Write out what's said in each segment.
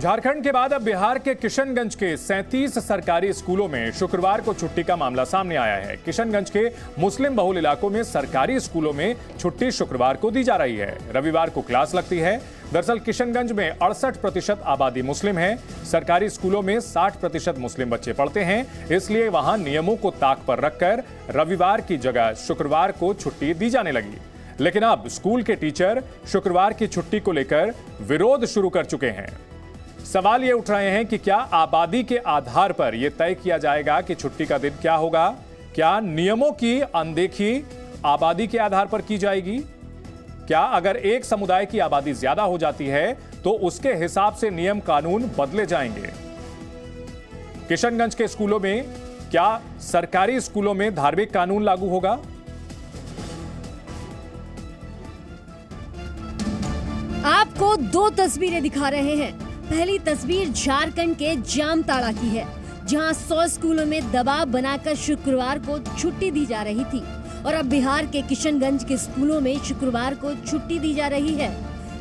झारखंड के बाद अब बिहार के किशनगंज के 37 सरकारी स्कूलों में शुक्रवार को छुट्टी का मामला सामने आया है। किशनगंज के मुस्लिम बहुल इलाकों में सरकारी स्कूलों में छुट्टी शुक्रवार को दी जा रही है। रविवार को क्लास लगती है। दरअसल किशनगंज में 68% आबादी मुस्लिम है। सरकारी स्कूलों में 60% मुस्लिम बच्चे पढ़ते हैं, इसलिए वहां नियमों को ताक पर रखकर रविवार की जगह शुक्रवार को छुट्टी दी जाने लगी। लेकिन अब स्कूल के टीचर शुक्रवार की छुट्टी को लेकर विरोध शुरू कर चुके हैं। सवाल ये उठ रहे हैं कि क्या आबादी के आधार पर यह तय किया जाएगा कि छुट्टी का दिन क्या होगा? क्या नियमों की अनदेखी आबादी के आधार पर की जाएगी? क्या अगर एक समुदाय की आबादी ज्यादा हो जाती है तो उसके हिसाब से नियम कानून बदले जाएंगे? किशनगंज के स्कूलों में क्या सरकारी स्कूलों में धार्मिक कानून लागू होगा? आपको दो तस्वीरें दिखा रहे हैं। पहली तस्वीर झारखंड के जामताड़ा की है, जहां 100 स्कूलों में दबाव बनाकर शुक्रवार को छुट्टी दी जा रही थी, और अब बिहार के किशनगंज के स्कूलों में शुक्रवार को छुट्टी दी जा रही है।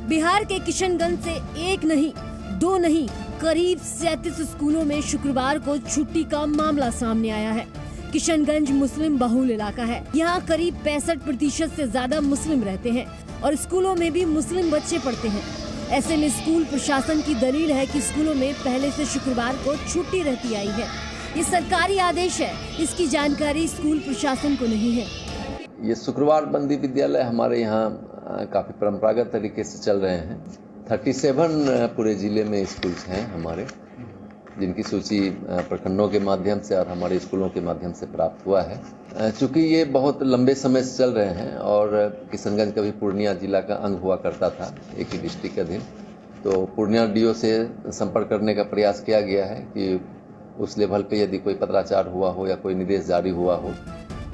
बिहार के किशनगंज से एक नहीं, दो नहीं, करीब 37 स्कूलों में शुक्रवार को छुट्टी का मामला सामने आया है। किशनगंज मुस्लिम बहुल इलाका है। यहाँ करीब 65% से ज्यादा मुस्लिम रहते हैं और स्कूलों में भी मुस्लिम बच्चे पढ़ते हैं। ऐसे में स्कूल प्रशासन की दलील है कि स्कूलों में पहले से शुक्रवार को छुट्टी रहती आई है। ये सरकारी आदेश है, इसकी जानकारी स्कूल प्रशासन को नहीं है। ये शुक्रवार बंदी विद्यालय हमारे यहाँ काफी परंपरागत तरीके से चल रहे हैं। 37 पूरे जिले में स्कूल्स हैं हमारे, जिनकी सूची प्रखंडों के माध्यम से और हमारे स्कूलों के माध्यम से प्राप्त हुआ है। चूंकि ये बहुत लंबे समय से चल रहे हैं और किशनगंज कभी पूर्णिया जिला का अंग हुआ करता था, एक ही डिस्ट्रिक्ट के अधीन, तो पूर्णिया डीओ से संपर्क करने का प्रयास किया गया है कि उस लेवल पे यदि कोई पत्राचार हुआ हो या कोई निर्देश जारी हुआ हो।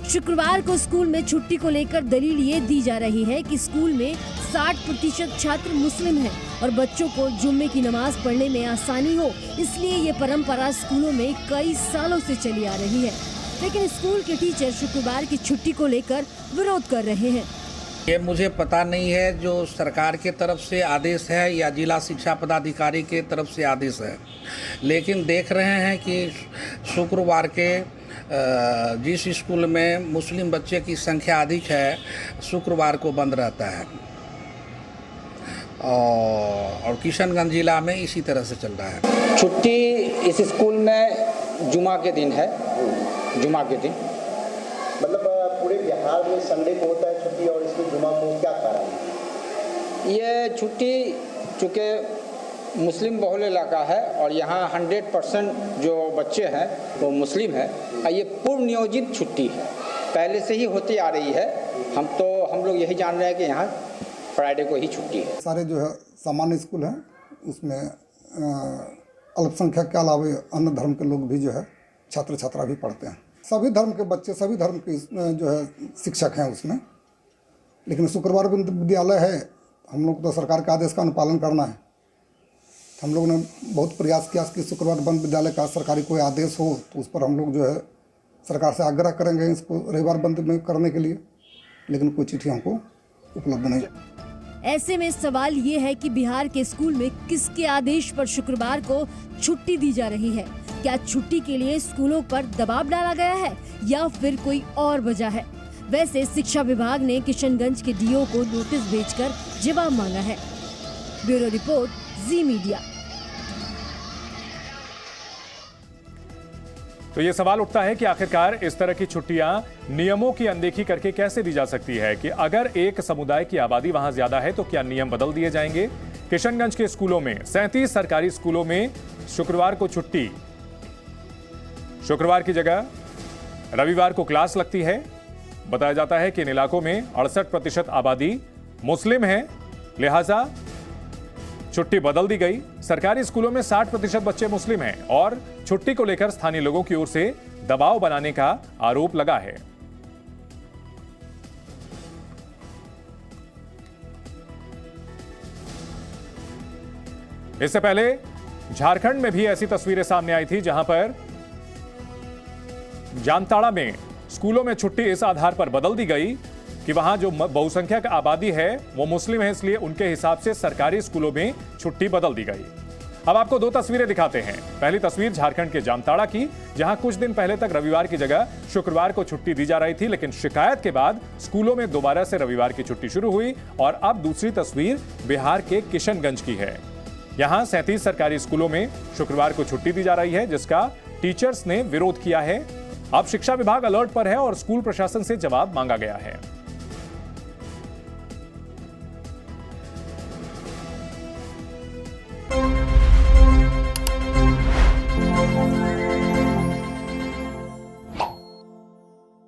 शुक्रवार को स्कूल में छुट्टी को लेकर दलील ये दी जा रही है कि स्कूल में 60% छात्र मुस्लिम हैं और बच्चों को जुम्मे की नमाज पढ़ने में आसानी हो, इसलिए ये परंपरा स्कूलों में कई सालों से चली आ रही है। लेकिन स्कूल के टीचर शुक्रवार की छुट्टी को लेकर विरोध कर रहे हैं। ये मुझे पता नहीं है जो सरकार के तरफ से आदेश है या जिला शिक्षा पदाधिकारी के तरफ से आदेश है, लेकिन देख रहे हैं कि शुक्रवार के जिस स्कूल में मुस्लिम बच्चे की संख्या अधिक है, शुक्रवार को बंद रहता है और किशनगंज जिला में इसी तरह से चल रहा है। छुट्टी इस स्कूल में जुमा के दिन है, जुमा के दिन। मतलब पूरे बिहार में संडे को होता है छुट्टी और इसमें जुमा को क्या कारण है? ये छुट्टी चूँकि मुस्लिम बहुल इलाका है और यहाँ 100% जो बच्चे हैं वो मुस्लिम हैं, ये पूर्व नियोजित छुट्टी है, पहले से ही होती आ रही है। हम लोग यही जान रहे हैं कि यहाँ फ्राइडे को ही छुट्टी है। सारे जो है सामान्य स्कूल हैं, उसमें अल्पसंख्यक के अलावा अन्य धर्म के लोग भी जो है छात्र छात्रा भी पढ़ते हैं। सभी धर्म के बच्चे, सभी धर्म के जो है शिक्षक हैं उसमें। लेकिन शुक्रवार विद्यालय है, हम लोग तो सरकार के आदेश का अनुपालन करना है। हम लोग ने बहुत प्रयास किया कि शुक्रवार बंद विद्यालय का सरकारी कोई आदेश हो तो उस पर हम लोग जो है सरकार से आग्रह करेंगे इसको रविवार बंद में करने के लिए, लेकिन कोई चिट्ठी हमको उपलब्ध नहीं। ऐसे में सवाल ये है कि बिहार के स्कूल में किसके आदेश पर शुक्रवार को छुट्टी दी जा रही है? क्या छुट्टी के लिए स्कूलों पर दबाव डाला गया है या फिर कोई और वजह है? वैसे शिक्षा विभाग ने किशनगंज के डीओ को नोटिस भेजकर जवाब मांगा है। ब्यूरो रिपोर्ट, जी मीडिया। तो ये सवाल उठता है कि आखिरकार इस तरह की छुट्टियां नियमों की अनदेखी करके कैसे दी जा सकती है कि अगर एक समुदाय की आबादी वहां ज्यादा है तो क्या नियम बदल दिए जाएंगे? किशनगंज के स्कूलों में 37 सरकारी स्कूलों में शुक्रवार को छुट्टी, शुक्रवार की जगह रविवार को क्लास लगती है। बताया जाता है कि इन इलाकों में 68% आबादी मुस्लिम है, लिहाजा छुट्टी बदल दी गई। सरकारी स्कूलों में 60% बच्चे मुस्लिम हैं और छुट्टी को लेकर स्थानीय लोगों की ओर से दबाव बनाने का आरोप लगा है। इससे पहले झारखंड में भी ऐसी तस्वीरें सामने आई थी, जहां पर जामताड़ा में स्कूलों में छुट्टी इस आधार पर बदल दी गई कि वहां जो बहुसंख्यक आबादी है वो मुस्लिम है, इसलिए उनके हिसाब से सरकारी स्कूलों में छुट्टी बदल दी गई। अब आपको दो तस्वीरें दिखाते हैं। पहली तस्वीर झारखंड के जामताड़ा की, जहां कुछ दिन पहले तक रविवार की जगह शुक्रवार को छुट्टी दी जा रही थी, लेकिन शिकायत के बाद स्कूलों में दोबारा से रविवार की छुट्टी शुरू हुई। और अब दूसरी तस्वीर बिहार के किशनगंज की है। यहां 37 सरकारी स्कूलों में शुक्रवार को छुट्टी दी जा रही है, जिसका टीचर्स ने विरोध किया है। अब शिक्षा विभाग अलर्ट पर है और स्कूल प्रशासन से जवाब मांगा गया है।